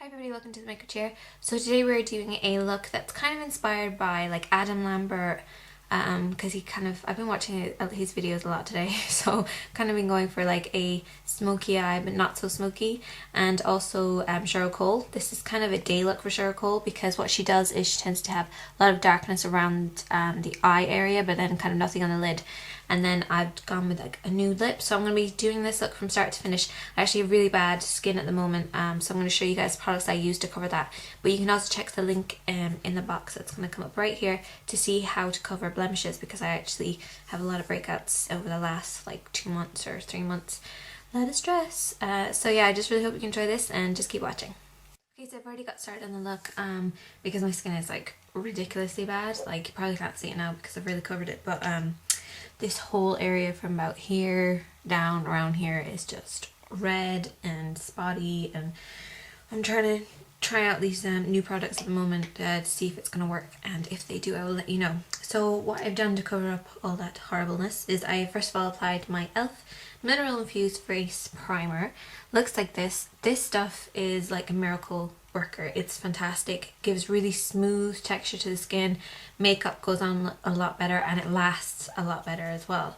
Hi everybody, welcome to the Makeup Chair. So today we're doing a look that's kind of inspired by like Adam Lambert, because I've been watching his videos a lot today, so kind of been going for like a smoky eye but not so smoky, and also Cheryl Cole. This is kind of a day look for Cheryl Cole because what she does is she tends to have a lot of darkness around the eye area but then kind of nothing on the lid. And then I've gone with like a nude lip, so I'm going to be doing this look from start to finish. I actually have really bad skin at the moment, so I'm going to show you guys products I use to cover that. But you can also check the link in the box that's going to come up right here to see how to cover blemishes, because I actually have a lot of breakouts over the last like 2 months or 3 months. A lot of stress. So yeah, I just really hope you can enjoy this and just keep watching. Okay, so I've already got started on the look because my skin is like ridiculously bad. Like you probably can't see it now because I've really covered it, but this whole area from about here down around here is just red and spotty, and I'm trying to try out these new products at the moment to see if it's going to work, and if they do I will let you know. So what I've done to cover up all that horribleness is I first of all applied my e.l.f. Mineral Infused Face Primer. Looks like this. This stuff is like a miracle worker. It's fantastic. Gives really smooth texture to the skin. Makeup goes on a lot better and it lasts a lot better as well.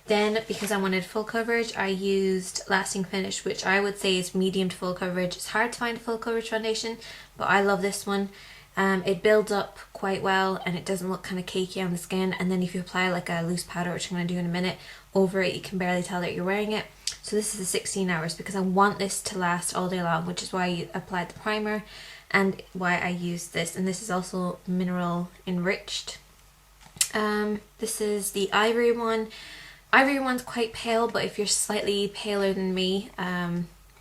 Then because I wanted full coverage, I used Lasting Finish, which I would say is medium to full coverage. It's hard to find a full coverage foundation, but I love this one. It builds up quite well and it doesn't look kind of cakey on the skin, and then if you apply like a loose powder, which I'm going to do in a minute, over it you can barely tell that you're wearing it. So this is a 16 hours because I want this to last all day long, which is why I applied the primer and why I used this. And this is also mineral enriched. This is the ivory one. Ivory one's quite pale, but if you're slightly paler than me,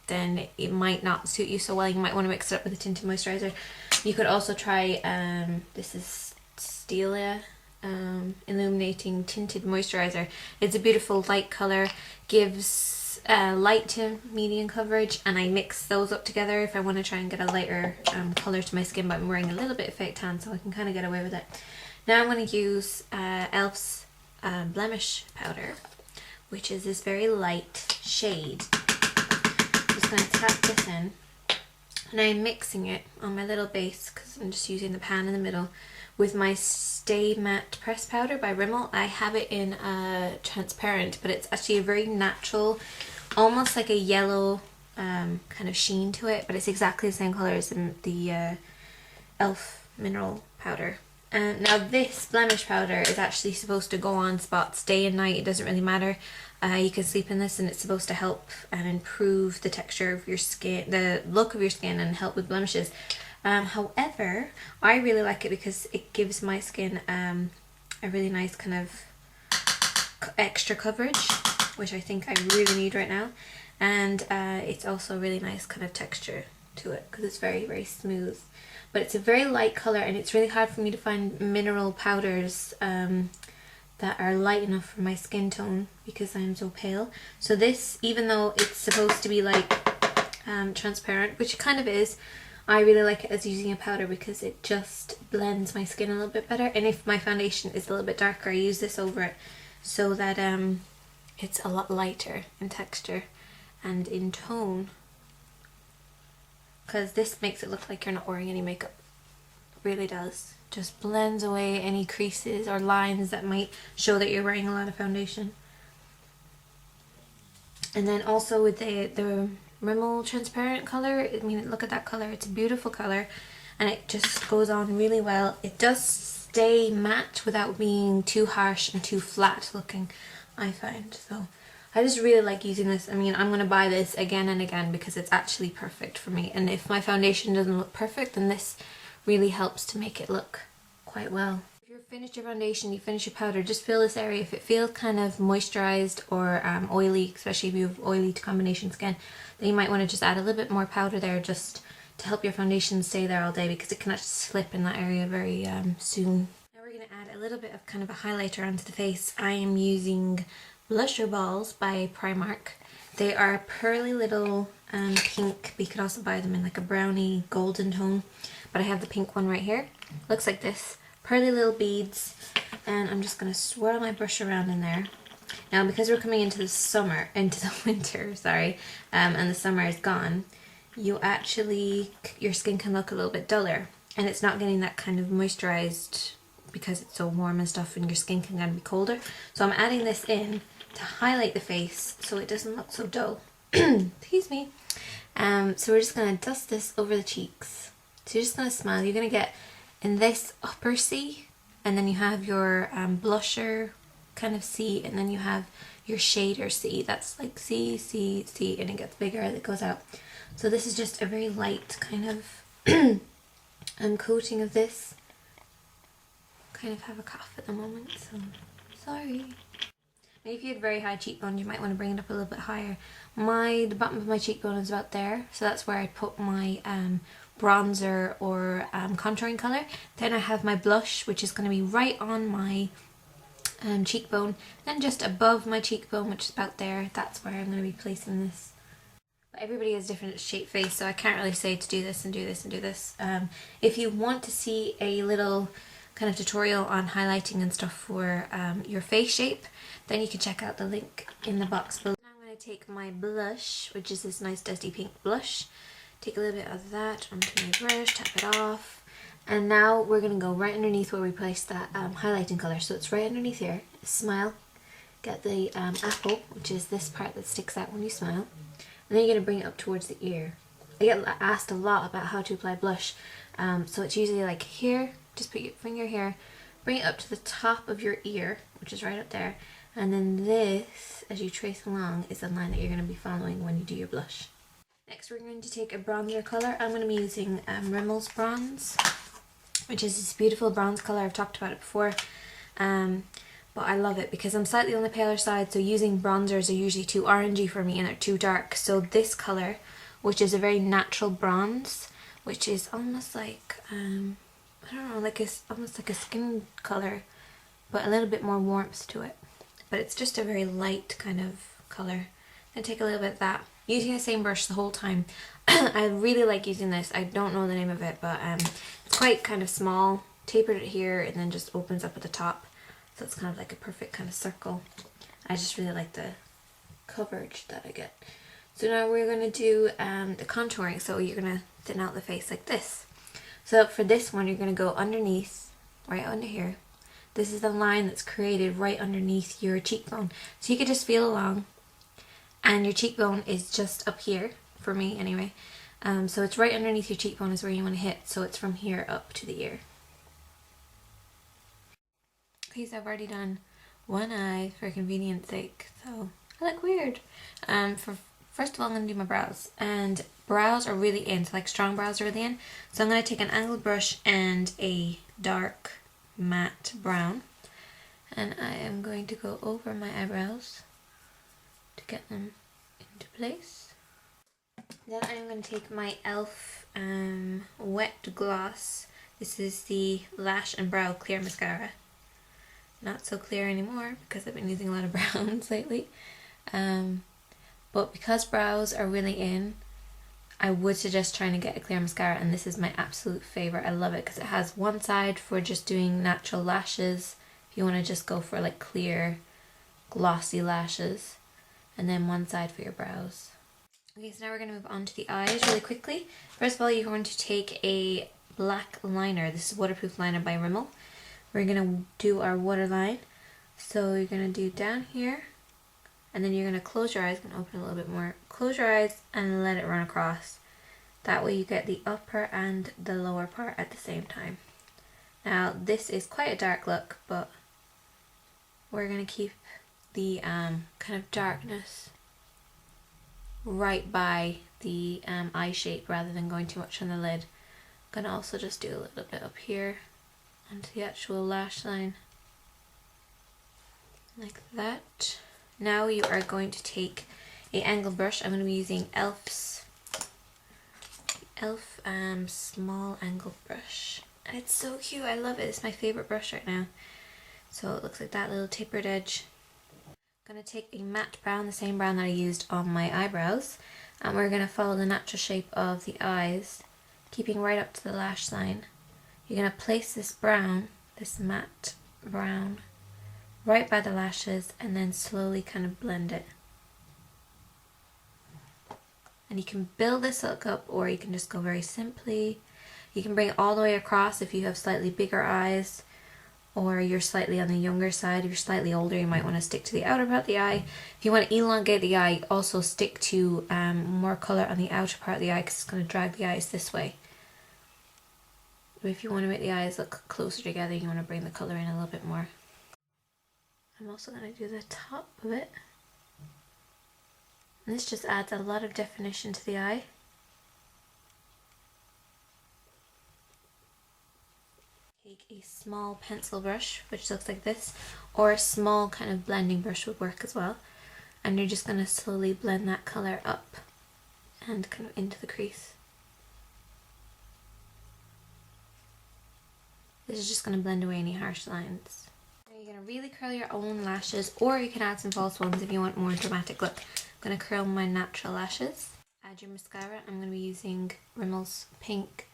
then it might not suit you so well. You might want to mix it up with a tinted moisturizer. You could also try, this is Stila Illuminating Tinted Moisturizer. It's a beautiful light colour, gives light to medium coverage, and I mix those up together if I want to try and get a lighter colour to my skin, but I'm wearing a little bit of fake tan so I can kind of get away with it. Now I'm going to use e.l.f.'s Blemish Powder, which is this very light shade. I'm just going to tap this in, and I'm mixing it on my little base because I'm just using the pan in the middle with my Stay Matte Press Powder by Rimmel. I have it in transparent, but it's actually a very natural, almost like a yellow kind of sheen to it, but it's exactly the same colour as the e.l.f. Mineral Powder. Now this blemish powder is actually supposed to go on spots day and night. It doesn't really matter. You can sleep in this and it's supposed to help and improve the texture of your skin, the look of your skin, and help with blemishes. However, I really like it because it gives my skin a really nice kind of extra coverage, which I think I really need right now. And it's also a really nice kind of texture to it because it's very, very smooth. But it's a very light colour, and it's really hard for me to find mineral powders that are light enough for my skin tone because I'm so pale. So this, even though it's supposed to be like transparent, which it kind of is, I really like it as using a powder because it just blends my skin a little bit better. And if my foundation is a little bit darker, I use this over it so that it's a lot lighter in texture and in tone, because this makes it look like you're not wearing any makeup. It really does. Just blends away any creases or lines that might show that you're wearing a lot of foundation. And then also with the Rimmel transparent colour, I mean, look at that colour. It's a beautiful colour and it just goes on really well. It does stay matte without being too harsh and too flat looking, I find. So I just really like using this. I mean, I'm going to buy this again and again because it's actually perfect for me. And if my foundation doesn't look perfect, then this really helps to make it look quite well. If you've finished your foundation, you finish your powder, just feel this area. If it feels kind of moisturized or oily, especially if you have oily to combination skin, then you might want to just add a little bit more powder there just to help your foundation stay there all day, because it can actually slip in that area very soon. Now we're going to add a little bit of kind of a highlighter onto the face. I am using Blusher Balls by Primark. They are pearly little pink, but you could also buy them in like a brownie golden tone, but I have the pink one right here. Looks like this. Pearly little beads, and I'm just going to swirl my brush around in there. Now because we're coming into the winter, sorry, and the summer is gone, your skin can look a little bit duller, and it's not getting that kind of moisturized because it's so warm and stuff, and your skin can kind of be colder. So I'm adding this in to highlight the face so it doesn't look so dull. Excuse me. So we're just going to dust this over the cheeks. So you're just going to smile. You're going to get in this upper C, and then you have your blusher kind of C, and then you have your shader C. That's like C, C, C, and it gets bigger as it goes out. So this is just a very light kind of coating of this. Kind of have a cough at the moment, so sorry. Maybe if you had very high cheekbones, you might want to bring it up a little bit higher. The bottom of my cheekbone is about there, so that's where I put my bronzer or contouring colour. Then I have my blush, which is going to be right on my cheekbone. Then just above my cheekbone, which is about there, that's where I'm going to be placing this. But everybody has different shaped face, so I can't really say to do this and do this and do this. If you want to see a little kind of tutorial on highlighting and stuff for your face shape, then you can check out the link in the box below. Now I'm going to take my blush, which is this nice dusty pink blush. Take a little bit of that onto my brush, tap it off. And now we're going to go right underneath where we placed that highlighting colour. So it's right underneath here. Smile. Get the apple, which is this part that sticks out when you smile. And then you're going to bring it up towards the ear. I get asked a lot about how to apply blush. So it's usually like here. Just put your finger here. Bring it up to the top of your ear, which is right up there. And then this, as you trace along, is the line that you're going to be following when you do your blush. Next we're going to take a bronzer colour. I'm going to be using Rimmel's Bronze, which is this beautiful bronze colour. I've talked about it before, but I love it because I'm slightly on the paler side, so using bronzers are usually too orangey for me and they're too dark. So this colour, which is a very natural bronze, which is almost like, I don't know, like almost like a skin colour, but a little bit more warmth to it. But it's just a very light kind of colour. Then take a little bit of that. Using the same brush the whole time. I really like using this. I don't know the name of it, but it's quite kind of small. Tapered it here and then just opens up at the top. So it's kind of like a perfect kind of circle. I just really like the coverage that I get. So now we're going to do the contouring. So you're going to thin out the face like this. So for this one, you're going to go underneath, right under here. This is the line that's created right underneath your cheekbone. So you can just feel along. And your cheekbone is just up here, for me anyway. So it's right underneath your cheekbone is where you want to hit. So it's from here up to the ear. Okay, so I've already done one eye for convenience sake. So I look weird. First of all, I'm going to do my brows. And brows are really in, so like strong brows are really in. So I'm going to take an angled brush and a dark matte brown. And I am going to go over my eyebrows to get them into place. Then I'm going to take my e.l.f. wet gloss. This is the Lash and Brow Clear Mascara. Not so clear anymore because I've been using a lot of browns lately. But because brows are really in, I would suggest trying to get a clear mascara, and this is my absolute favourite. I love it because it has one side for just doing natural lashes, if you want to just go for like clear, glossy lashes, and then one side for your brows. Okay, so now we're going to move on to the eyes really quickly. First of all, you're going to take a black liner. This is waterproof liner by Rimmel. We're going to do our waterline. So you're going to do down here, and then you're going to close your eyes. I'm going to open a little bit more. Close your eyes and let it run across. That way you get the upper and the lower part at the same time. Now this is quite a dark look, but we're going to keep the kind of darkness right by the eye shape rather than going too much on the lid. I'm going to also just do a little bit up here onto the actual lash line. Like that. Now you are going to take a angled brush. I'm going to be using e.l.f.'s small angled brush. And it's so cute. I love it. It's my favorite brush right now. So it looks like that little tapered edge. I'm going to take a matte brown, the same brown that I used on my eyebrows. And we're going to follow the natural shape of the eyes, keeping right up to the lash line. You're going to place this brown, this matte brown, right by the lashes and then slowly kind of blend it. And you can build this look up, or you can just go very simply. You can bring it all the way across if you have slightly bigger eyes, or you're slightly on the younger side. If you're slightly older, you might want to stick to the outer part of the eye. If you want to elongate the eye, also stick to more colour on the outer part of the eye, because it's going to drag the eyes this way. But if you want to make the eyes look closer together, you want to bring the colour in a little bit more. I'm also going to do the top of it. And this just adds a lot of definition to the eye. Take a small pencil brush, which looks like this, or a small kind of blending brush would work as well. And you're just going to slowly blend that colour up and kind of into the crease. This is just going to blend away any harsh lines. Now you're going to really curl your own lashes, or you can add some false ones if you want more dramatic look. I'm going to curl my natural lashes. Add your mascara. I'm going to be using Rimmel's pink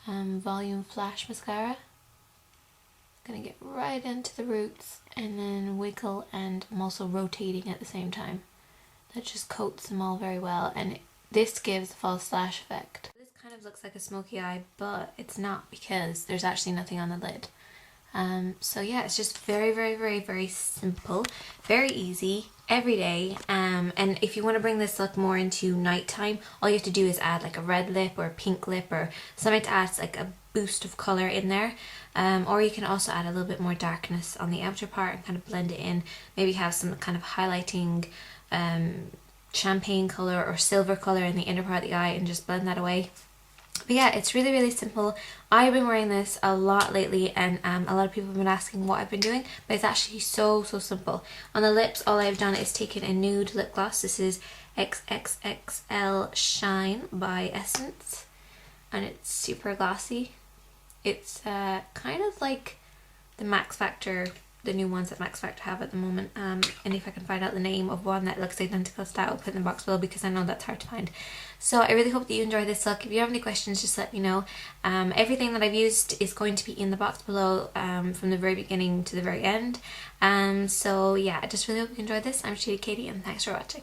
Volume Flash Mascara. I'm going to get right into the roots and then wiggle, and I'm also rotating at the same time. That just coats them all very well, and this gives a false lash effect. This kind of looks like a smoky eye, but it's not, because there's actually nothing on the lid. So yeah, it's just very, very, very, very simple, very easy, every day. And if you want to bring this look more into nighttime, all you have to do is add like a red lip or a pink lip or something to add like a boost of colour in there. Or you can also add a little bit more darkness on the outer part and kind of blend it in. Maybe have some kind of highlighting champagne colour or silver colour in the inner part of the eye and just blend that away. But yeah, it's really, really simple. I've been wearing this a lot lately, and a lot of people have been asking what I've been doing, but it's actually so simple. On the lips, all I've done is taken a nude lip gloss. This is XXXL Shine by Essence, and it's super glossy. It's kind of like the Max Factor, the new ones that Max Factor have at the moment, and if I can find out the name of one that looks identical to that, I'll put it in the box below, because I know that's hard to find. So I really hope that you enjoy this look. If you have any questions, just let me know. Everything that I've used is going to be in the box below, from the very beginning to the very end. So yeah, I just really hope you enjoyed this. I'm Katie, and thanks for watching.